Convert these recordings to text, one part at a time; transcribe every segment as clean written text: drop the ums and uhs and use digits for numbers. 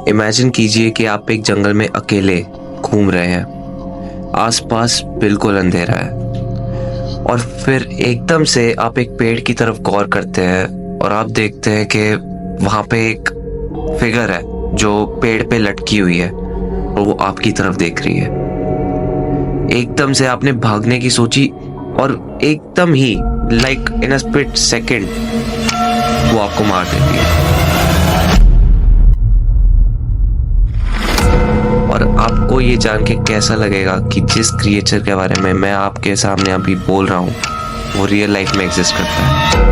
Imagine कीजिए कि आप एक जंगल में अकेले घूम रहे हैं, आसपास बिल्कुल अंधेरा है और फिर एकदम से आप एक पेड़ की तरफ गौर करते हैं और आप देखते हैं कि वहाँ पे एक फिगर है जो पेड़ पे लटकी हुई है और वो आपकी तरफ देख रही है। एकदम से आपने भागने की सोची और एकदम ही like in a split second वो आपको मार देती है। और आपको ये जान के कैसा लगेगा कि जिस क्रिएचर के बारे में मैं आपके सामने अभी बोल रहा हूँ वो रियल लाइफ में एग्जिस्ट करता है।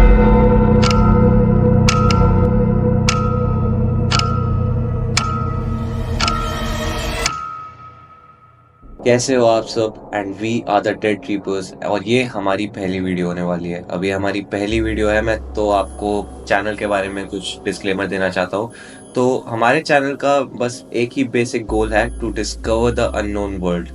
कैसे हो आप सब? And we are the dead reapers और ये हमारी पहली वीडियो होने वाली है। अभी हमारी पहली वीडियो है। मैं तो आपको चैनल के बारे में कुछ डिस्क्लेमर देना चाहता हूँ। तो हमारे चैनल का बस एक ही बेसिक गोल है, to discover the unknown world.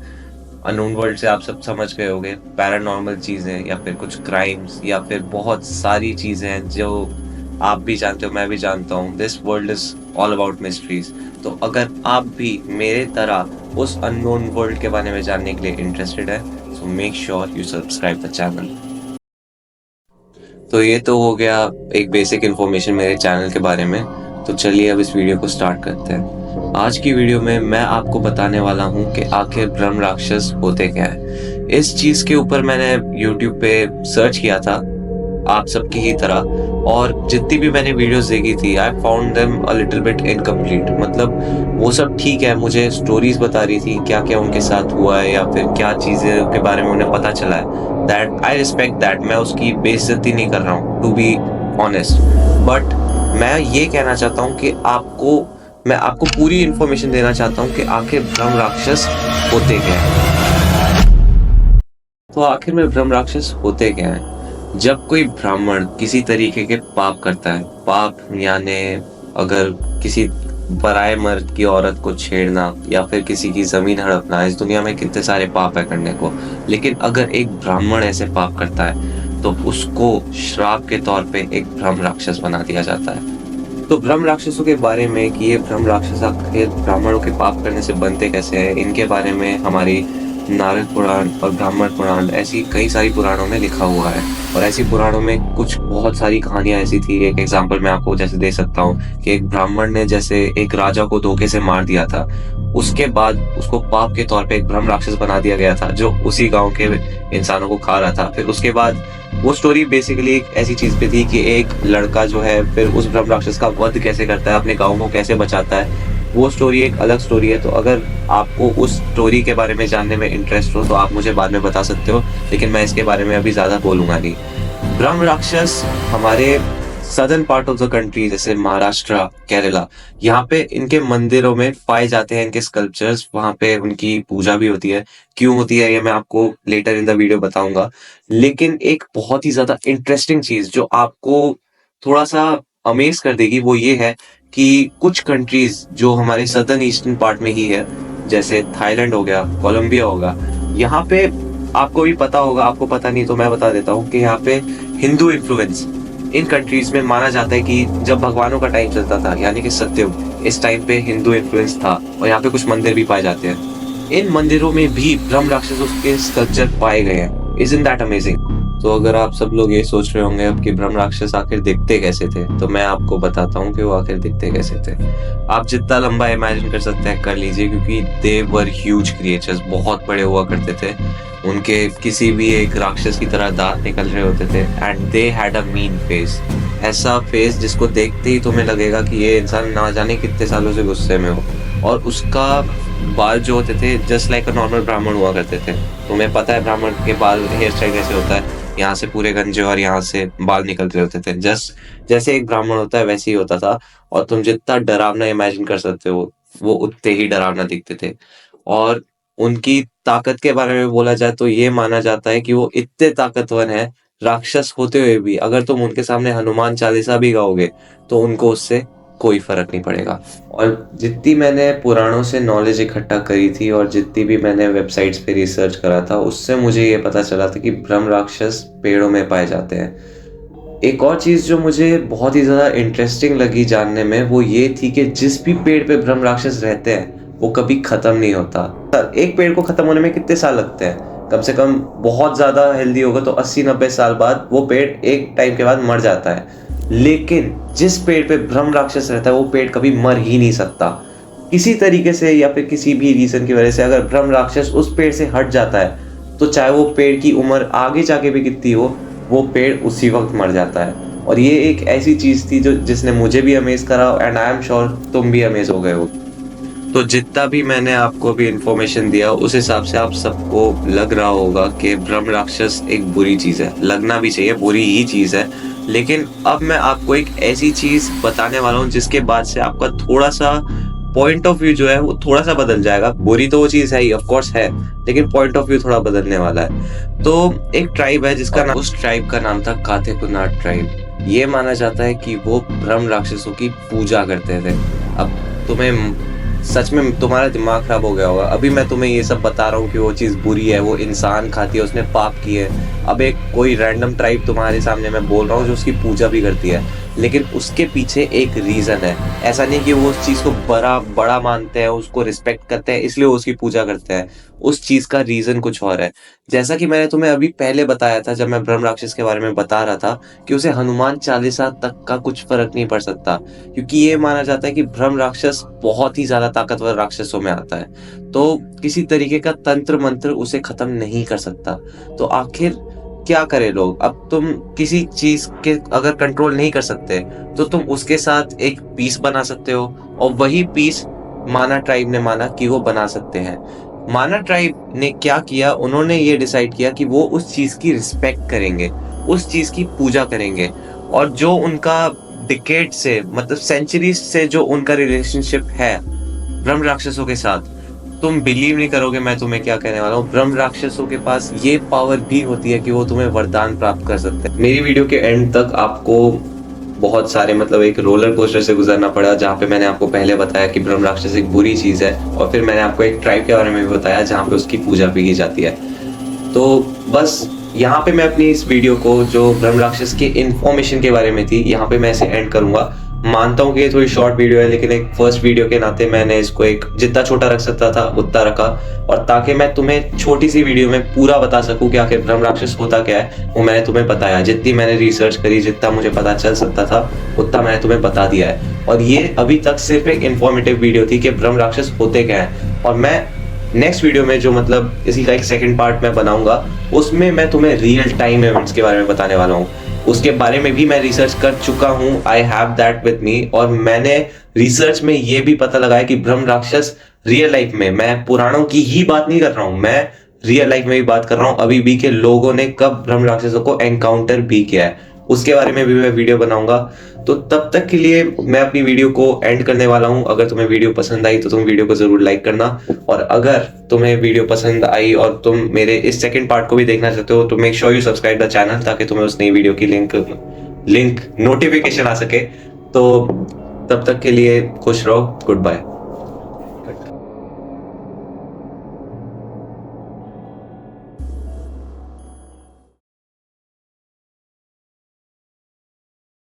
Unknown world से आप सब समझ गए होंगे, पैरानॉर्मल चीज़ें या फिर कुछ क्राइम्स या फिर बहुत सारी चीज़ें हैं जो आप भी जानते हो, मैं भी जानता हूँ। This world is all about mysteries. तो अगर आप भी मेरे तरह उस अननोन वर्ल्ड के बारे में जानने के लिए इंटरेस्टेड है, so make sure you subscribe the channel. तो ये तो हो गया एक बेसिक इन्फॉर्मेशन मेरे चैनल के बारे में। तो चलिए अब इस वीडियो को स्टार्ट करते हैं। आज की वीडियो में मैं आपको बताने वाला हूँ कि आखिर ब्रह्म राक्षस होते क्या है। इस चीज के ऊपर मैंने YouTube पे सर्च किया था आप सबकी ही तरह, और जितनी भी मैंने वीडियोस देखी थी I found them a little bit incomplete. मतलब वो सब ठीक है, मुझे स्टोरीज बता रही थी क्या क्या उनके साथ हुआ है या फिर क्या चीजें के बारे में उन्हें पता चला है। दैट आई रिस्पेक्ट दैट, मैं उसकी बेइज्जती नहीं कर रहा हूँ, टू बी ऑनेस्ट। बट मैं ये कहना चाहता हूँ कि मैं आपको पूरी इंफॉर्मेशन देना चाहता हूँ कि आखिर ब्रह्म राक्षस होते क्या है। तो आखिर में ब्रह्म राक्षस होते क्या है? जब कोई ब्राह्मण किसी तरीके के पाप करता है, पाप यानी अगर किसी पराये मर्द की औरत को छेड़ना या फिर किसी की जमीन हड़पना, इस दुनिया में कितने सारे पाप है करने को, लेकिन अगर एक ब्राह्मण ऐसे पाप करता है तो उसको श्राप के तौर पे एक ब्रह्म राक्षस बना दिया जाता है। तो ब्रह्म राक्षसों के बारे में कि ये ब्रह्म राक्षस आखिर ब्राह्मणों के पाप करने से बनते कैसे हैं, इनके बारे में हमारी नारद पुराण और ब्राह्मण पुराण, ऐसी कई सारी पुराणों में लिखा हुआ है। और ऐसी पुराणों में कुछ बहुत सारी कहानियां ऐसी थी। एक एग्जांपल मैं आपको जैसे दे सकता हूँ कि एक ब्राह्मण ने जैसे एक राजा को धोखे से मार दिया था, उसके बाद उसको पाप के तौर पे एक ब्रह्म राक्षस बना दिया गया था जो उसी गांव के इंसानों को खा रहा था। फिर उसके बाद वो स्टोरी बेसिकली एक ऐसी चीज पे थी कि एक लड़का जो है फिर उस ब्रह्म राक्षस का वध कैसे करता है, अपने गांव को कैसे बचाता है। वो स्टोरी एक अलग स्टोरी है। तो अगर आपको उस स्टोरी के बारे में जानने में इंटरेस्ट हो तो आप मुझे बाद में बता सकते हो, लेकिन मैं इसके बारे में अभी ज्यादा बोलूंगा नहीं। ब्रह्म राक्षस हमारे southern part of the country जैसे महाराष्ट्र, केरला, यहाँ पे इनके मंदिरों में पाए जाते हैं, इनके स्कल्पचर्स, वहां पे उनकी पूजा भी होती है। क्यों होती है ये मैं आपको लेटर इन द वीडियो बताऊंगा। लेकिन एक बहुत ही ज्यादा इंटरेस्टिंग चीज जो आपको थोड़ा सा अमेज कर देगी वो ये है कि कुछ कंट्रीज जो हमारे सदर्न ईस्टर्न पार्ट में ही है, जैसे थाईलैंड हो गया, कोलंबिया होगा, यहाँ पे आपको भी पता होगा, आपको पता नहीं तो मैं बता देता हूँ कि यहाँ पे हिंदू इन्फ्लुएंस इन कंट्रीज में माना जाता है कि जब भगवानों का टाइम चलता था यानी कि सत्ययुग, इस टाइम पे हिंदू इन्फ्लुएंस था और यहाँ पे कुछ मंदिर भी पाए जाते हैं। इन मंदिरों में भी ब्रह्म राक्षसों के स्कल्पचर पाए गए हैं। Isn't that amazing? तो अगर आप सब लोग ये सोच रहे होंगे अब कि ब्रह्म राक्षस आखिर दिखते कैसे थे, तो मैं आपको बताता हूँ कि वो आखिर दिखते कैसे थे। आप जितना लंबा इमेजिन कर सकते हैं कर लीजिए, क्योंकि दे वर ह्यूज क्रिएचर्स, बहुत बड़े हुआ करते थे। उनके किसी भी एक राक्षस की तरह दांत निकल रहे होते थे and they had a mean face. ऐसा फेस जिसको देखते ही तुम्हें लगेगा कि ये इंसान ना जाने कितने सालों से गुस्से में हो। और उसका बाल जो होते थे जस्ट लाइक अ नॉर्मल ब्राह्मण हुआ करते थे। तुम्हें पता है ब्राह्मण के बाल हेयर स्टाइल कैसे होता है, यहाँ से पूरे गंजे और यहाँ से बाल निकल रहे होते थे। जस्ट जैसे एक ब्राह्मण होता है वैसे ही होता था। और तुम जितना डरावना इमेजिन कर सकते हो वो उतने ही डरावना दिखते थे। और उनकी ताकत के बारे में बोला जाए तो ये माना जाता है कि वो इतने ताकतवर हैं, राक्षस होते हुए भी अगर तुम उनके सामने हनुमान चालीसा भी गाओगे तो उनको उससे कोई फर्क नहीं पड़ेगा। और जितनी मैंने पुराणों से नॉलेज इकट्ठा करी थी और जितनी भी मैंने वेबसाइट्स पे रिसर्च करा था, उससे मुझे ये पता चला था कि ब्रह्म राक्षस पेड़ों में पाए जाते हैं। एक और चीज़ जो मुझे बहुत ही ज़्यादा इंटरेस्टिंग लगी जानने में वो ये थी कि जिस भी पेड़ पे ब्रह्म राक्षस रहते हैं वो कभी ख़त्म नहीं होता। एक पेड़ को ख़त्म होने में कितने साल लगते हैं? कम से कम बहुत ज़्यादा हेल्दी होगा तो 80-90 साल बाद वो पेड़ एक टाइम के बाद मर जाता है। लेकिन जिस पेड़ पे ब्रह्म राक्षस रहता है वो पेड़ कभी मर ही नहीं सकता। किसी तरीके से या फिर किसी भी रीज़न की वजह से अगर ब्रह्म राक्षस उस पेड़ से हट जाता है तो चाहे वो पेड़ की उम्र आगे जाके भी कितनी हो, वो पेड़ उसी वक्त मर जाता है। और ये एक ऐसी चीज़ थी जो जिसने मुझे भी अमेज करा एंड आई एम श्योर तुम भी अमेज हो गए हो। तो जितना भी मैंने आपको अभी इन्फॉर्मेशन दिया उस हिसाब से आप सबको लग रहा होगा कि ब्रह्म राक्षस एक बुरी चीज़ है। लगना भी चाहिए, बुरी ही चीज़ है। लेकिन अब मैं आपको एक ऐसी चीज़ बताने वाला हूँ जिसके बाद से आपका थोड़ा सा पॉइंट ऑफ व्यू जो है वो थोड़ा सा बदल जाएगा। बुरी तो वो चीज़ है ही, ऑफ कोर्स है, लेकिन पॉइंट ऑफ व्यू थोड़ा बदलने वाला है। तो एक ट्राइब है जिसका नाम, उस ट्राइब का नाम था काथेकुनाट ट्राइब। ये माना जाता है कि वो ब्रह्म राक्षसों की पूजा करते थे। अब तुम्हें सच में तुम्हारा दिमाग खराब हो गया होगा, अभी मैं तुम्हें ये सब बता रहा हूँ कि वो चीज़ बुरी है, वो इंसान खाती है, उसने पाप किए। अब एक कोई रैंडम ट्राइब तुम्हारे सामने मैं बोल रहा हूँ जो उसकी पूजा भी करती है, लेकिन उसके पीछे एक रीज़न है। ऐसा नहीं कि वो उस चीज़ को बड़ा मानते हैं, उसको रिस्पेक्ट करते हैं इसलिए वो उसकी पूजा करते हैं। उस चीज़ का रीज़न कुछ और है। जैसा कि मैंने तुम्हें अभी पहले बताया था जब मैं ब्रह्म राक्षस के बारे में बता रहा था कि उसे हनुमान चालीसा तक का कुछ फर्क नहीं पड़ सकता, क्योंकि ये माना जाता है कि ब्रह्म राक्षस बहुत ही ज्यादा ताकतवर राक्षसों में आता है। तो किसी तरीके का तंत्र मंत्र उसे खत्म नहीं कर सकता। तो आखिर क्या करे लोग? अब तुम किसी चीज के अगर कंट्रोल नहीं कर सकते तो तुम उसके साथ एक पीस बना सकते हो, और वही पीस माना ट्राइब ने माना कि वो बना सकते हैं। माना ट्राइब ने क्या किया, उन्होंने ये डिसाइड किया कि वो उस चीज की रिस्पेक्ट करेंगे, उस चीज की पूजा करेंगे, और जो उनका डिकेड से मतलब सेंचुरीज से जो उनका रिलेशनशिप है ब्रह्म राक्षसों के साथ, तुम बिलीव नहीं करोगे मैं तुम्हें क्या कहने वाला हूँ। ब्रह्म राक्षसों के पास ये पावर भी होती है कि वो तुम्हें वरदान प्राप्त कर सकते हैं। मेरी वीडियो के एंड तक आपको बहुत सारे मतलब एक रोलर कोस्टर से गुजरना पड़ा, जहाँ पे मैंने आपको पहले बताया कि ब्रह्म राक्षस एक बुरी चीज है, और फिर मैंने आपको एक ट्राइब के बारे में भी बताया जहाँ पे उसकी पूजा भी की जाती है। तो बस यहाँ पे मैं अपनी इस वीडियो को जो ब्रह्म राक्षस के इन्फॉर्मेशन के बारे में थी यहाँ पे मैं इसे एंड करूंगा। मानता हूँ कि ये थोड़ी शॉर्ट वीडियो है, लेकिन एक फर्स्ट वीडियो के नाते मैंने इसको एक जितना छोटा रख सकता था उतना रखा, और ताकि मैं तुम्हें छोटी सी वीडियो में पूरा बता सकूं कि आखिर ब्रह्म राक्षस होता क्या है, वो मैंने तुम्हें बताया। जितनी मैंने रिसर्च करी, जितना मुझे पता चल सकता था उतना मैंने तुम्हें बता दिया है। और ये अभी तक सिर्फ एक इन्फॉर्मेटिव वीडियो थी कि ब्रह्म राक्षस होते क्या है। और मैं नेक्स्ट वीडियो में जो मतलब इसी का एक सेकंड पार्ट मैं बनाऊंगा, उसमें मैं तुम्हें रियल टाइम इवेंट्स के बारे में बताने वाला हूँ। उसके बारे में भी मैं रिसर्च कर चुका हूँ, I have that with me. और मैंने रिसर्च में ये भी पता लगाया कि ब्रह्म राक्षस रियल लाइफ में, मैं पुराणों की ही बात नहीं कर रहा हूँ, मैं रियल लाइफ में भी बात कर रहा हूँ, अभी भी के लोगों ने कब ब्रह्म राक्षसों को एनकाउंटर भी किया है, उसके बारे में भी मैं वीडियो बनाऊंगा। तो तब तक के लिए मैं अपनी वीडियो को एंड करने वाला हूं। अगर तुम्हें वीडियो पसंद आई तो तुम वीडियो को जरूर लाइक करना, और अगर तुम्हें वीडियो पसंद आई और तुम मेरे इस सेकंड पार्ट को भी देखना चाहते हो तो make sure you subscribe the channel, ताकि तुम्हें उस नई वीडियो की लिंक नोटिफिकेशन आ सके। तो तब तक के लिए खुश रहो, गुड बाय।